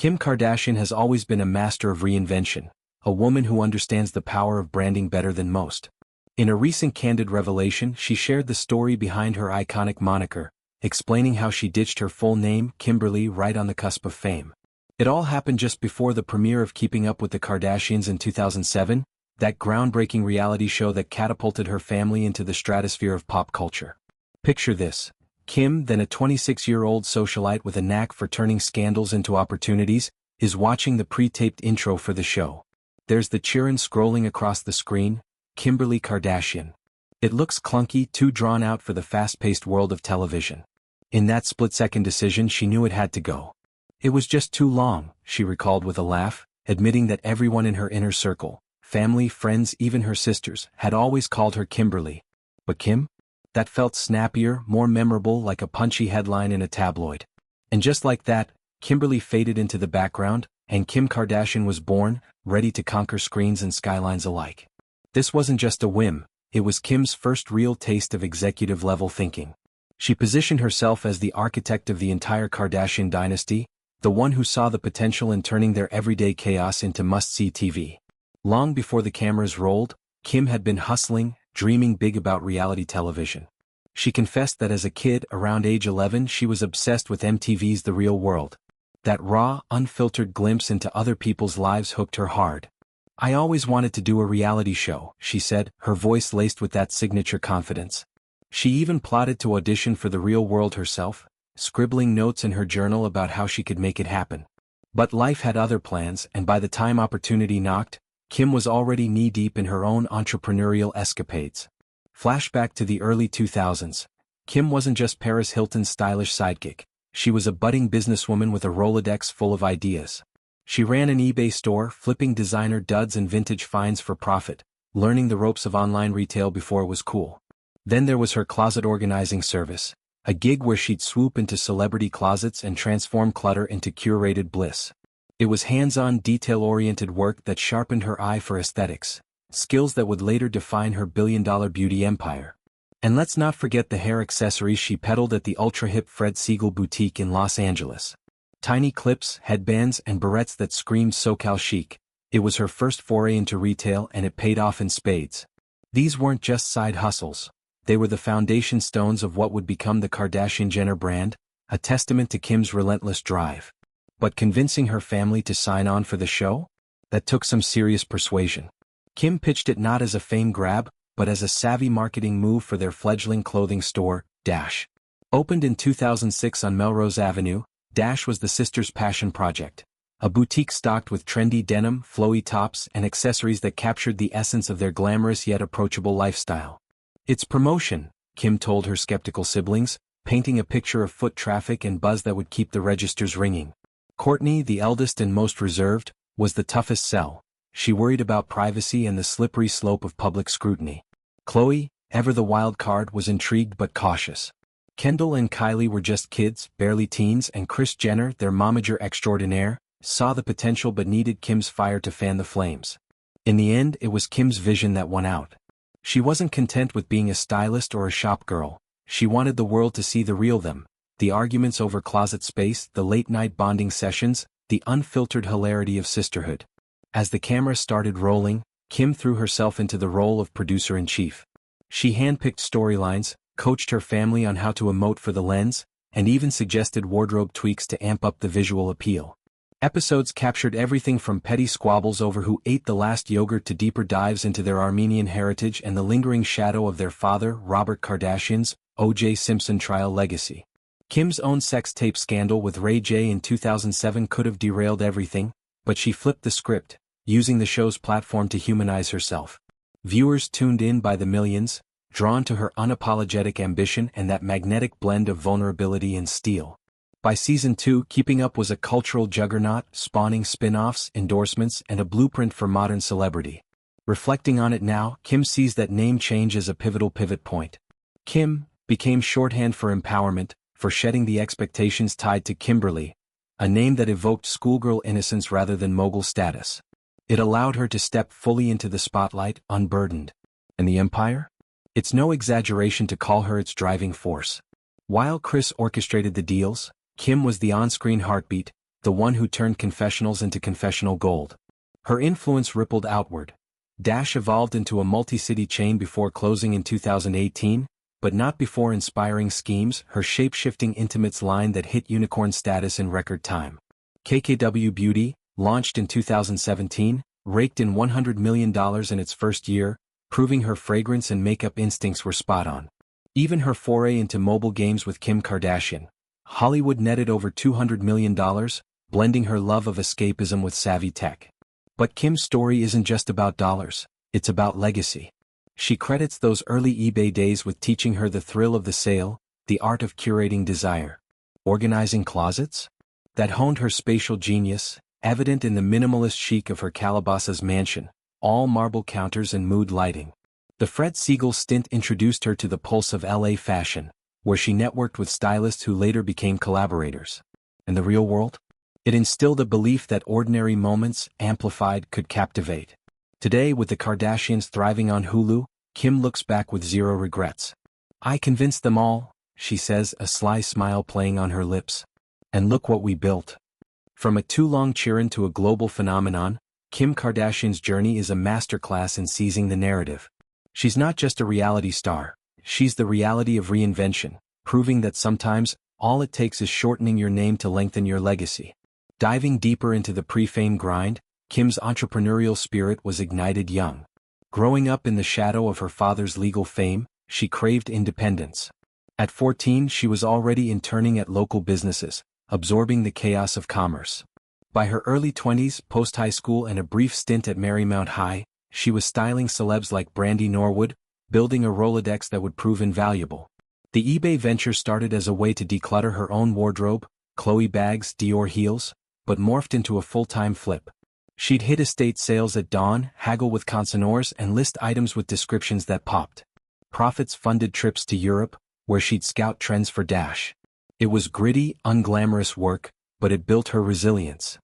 Kim Kardashian has always been a master of reinvention, a woman who understands the power of branding better than most. In a recent candid revelation, she shared the story behind her iconic moniker, explaining how she ditched her full name, Kimberly, right on the cusp of fame. It all happened just before the premiere of Keeping Up with the Kardashians in 2007, that groundbreaking reality show that catapulted her family into the stratosphere of pop culture. Picture this. Kim, then a 26-year-old socialite with a knack for turning scandals into opportunities, is watching the pre-taped intro for the show. There's the chyrons scrolling across the screen, Kimberly Kardashian. It looks clunky, too drawn out for the fast-paced world of television. In that split-second decision, she knew it had to go. It was just too long, she recalled with a laugh, admitting that everyone in her inner circle, family, friends, even her sisters, had always called her Kimberly. But Kim? That felt snappier, more memorable, like a punchy headline in a tabloid. And just like that, Kimberly faded into the background, and Kim Kardashian was born, ready to conquer screens and skylines alike. This wasn't just a whim, it was Kim's first real taste of executive-level thinking. She positioned herself as the architect of the entire Kardashian dynasty, the one who saw the potential in turning their everyday chaos into must-see TV. Long before the cameras rolled, Kim had been hustling, dreaming big about reality television. She confessed that as a kid, around age 11, she was obsessed with MTV's The Real World. That raw, unfiltered glimpse into other people's lives hooked her hard. "I always wanted to do a reality show," she said, her voice laced with that signature confidence. She even plotted to audition for The Real World herself, scribbling notes in her journal about how she could make it happen. But life had other plans, and by the time opportunity knocked, Kim was already knee-deep in her own entrepreneurial escapades. Flashback to the early 2000s. Kim wasn't just Paris Hilton's stylish sidekick. She was a budding businesswoman with a Rolodex full of ideas. She ran an eBay store, flipping designer duds and vintage finds for profit, learning the ropes of online retail before it was cool. Then there was her closet organizing service, a gig where she'd swoop into celebrity closets and transform clutter into curated bliss. It was hands-on, detail-oriented work that sharpened her eye for aesthetics, skills that would later define her billion-dollar beauty empire. And let's not forget the hair accessories she peddled at the ultra-hip Fred Segal boutique in Los Angeles. Tiny clips, headbands, and barrettes that screamed SoCal chic. It was her first foray into retail, and it paid off in spades. These weren't just side hustles. They were the foundation stones of what would become the Kardashian-Jenner brand, a testament to Kim's relentless drive. But convincing her family to sign on for the show? That took some serious persuasion. Kim pitched it not as a fame grab, but as a savvy marketing move for their fledgling clothing store, Dash. Opened in 2006 on Melrose Avenue, Dash was the sisters' passion project. A boutique stocked with trendy denim, flowy tops, and accessories that captured the essence of their glamorous yet approachable lifestyle. "It's promotion," Kim told her skeptical siblings, painting a picture of foot traffic and buzz that would keep the registers ringing. Kourtney, the eldest and most reserved, was the toughest sell. She worried about privacy and the slippery slope of public scrutiny. Khloe, ever the wild card, was intrigued but cautious. Kendall and Kylie were just kids, barely teens, and Kris Jenner, their momager extraordinaire, saw the potential but needed Kim's fire to fan the flames. In the end, it was Kim's vision that won out. She wasn't content with being a stylist or a shop girl. She wanted the world to see the real them. The arguments over closet space, the late-night bonding sessions, the unfiltered hilarity of sisterhood. As the camera started rolling, Kim threw herself into the role of producer-in-chief. She handpicked storylines, coached her family on how to emote for the lens, and even suggested wardrobe tweaks to amp up the visual appeal. Episodes captured everything from petty squabbles over who ate the last yogurt to deeper dives into their Armenian heritage and the lingering shadow of their father, Robert Kardashian's O.J. Simpson trial legacy. Kim's own sex tape scandal with Ray J in 2007 could have derailed everything, but she flipped the script, using the show's platform to humanize herself. Viewers tuned in by the millions, drawn to her unapologetic ambition and that magnetic blend of vulnerability and steel. By season 2, Keeping Up was a cultural juggernaut, spawning spin-offs, endorsements, and a blueprint for modern celebrity. Reflecting on it now, Kim sees that name change as a pivotal pivot point. Kim became shorthand for empowerment, for shedding the expectations tied to Kimberly, a name that evoked schoolgirl innocence rather than mogul status. It allowed her to step fully into the spotlight, unburdened. And the empire? It's no exaggeration to call her its driving force. While Kris orchestrated the deals, Kim was the on-screen heartbeat, the one who turned confessionals into confessional gold. Her influence rippled outward. Dash evolved into a multi-city chain before closing in 2018, but not before inspiring schemes, her shape-shifting intimates line that hit unicorn status in record time. KKW Beauty, launched in 2017, raked in $100 million in its first year, proving her fragrance and makeup instincts were spot on. Even her foray into mobile games with Kim Kardashian, Hollywood netted over $200 million, blending her love of escapism with savvy tech. But Kim's story isn't just about dollars, it's about legacy. She credits those early eBay days with teaching her the thrill of the sale, the art of curating desire. Organizing closets? That honed her spatial genius, evident in the minimalist chic of her Calabasas mansion, all marble counters and mood lighting. The Fred Siegel stint introduced her to the pulse of LA fashion, where she networked with stylists who later became collaborators. In the real world? It instilled a belief that ordinary moments, amplified, could captivate. Today, with the Kardashians thriving on Hulu, Kim looks back with zero regrets. "I convinced them all," she says, a sly smile playing on her lips. "And look what we built." From a too-long chiron to a global phenomenon, Kim Kardashian's journey is a masterclass in seizing the narrative. She's not just a reality star, she's the reality of reinvention, proving that sometimes, all it takes is shortening your name to lengthen your legacy. Diving deeper into the pre-fame grind, Kim's entrepreneurial spirit was ignited young. Growing up in the shadow of her father's legal fame, she craved independence. At 14, she was already interning at local businesses, absorbing the chaos of commerce. By her early 20s, post-high school and a brief stint at Marymount High, she was styling celebs like Brandy Norwood, building a Rolodex that would prove invaluable. The eBay venture started as a way to declutter her own wardrobe, Chloe bags, Dior heels, but morphed into a full-time flip. She'd hit estate sales at dawn, haggle with consignors, and list items with descriptions that popped. Profits funded trips to Europe, where she'd scout trends for Dash. It was gritty, unglamorous work, but it built her resilience.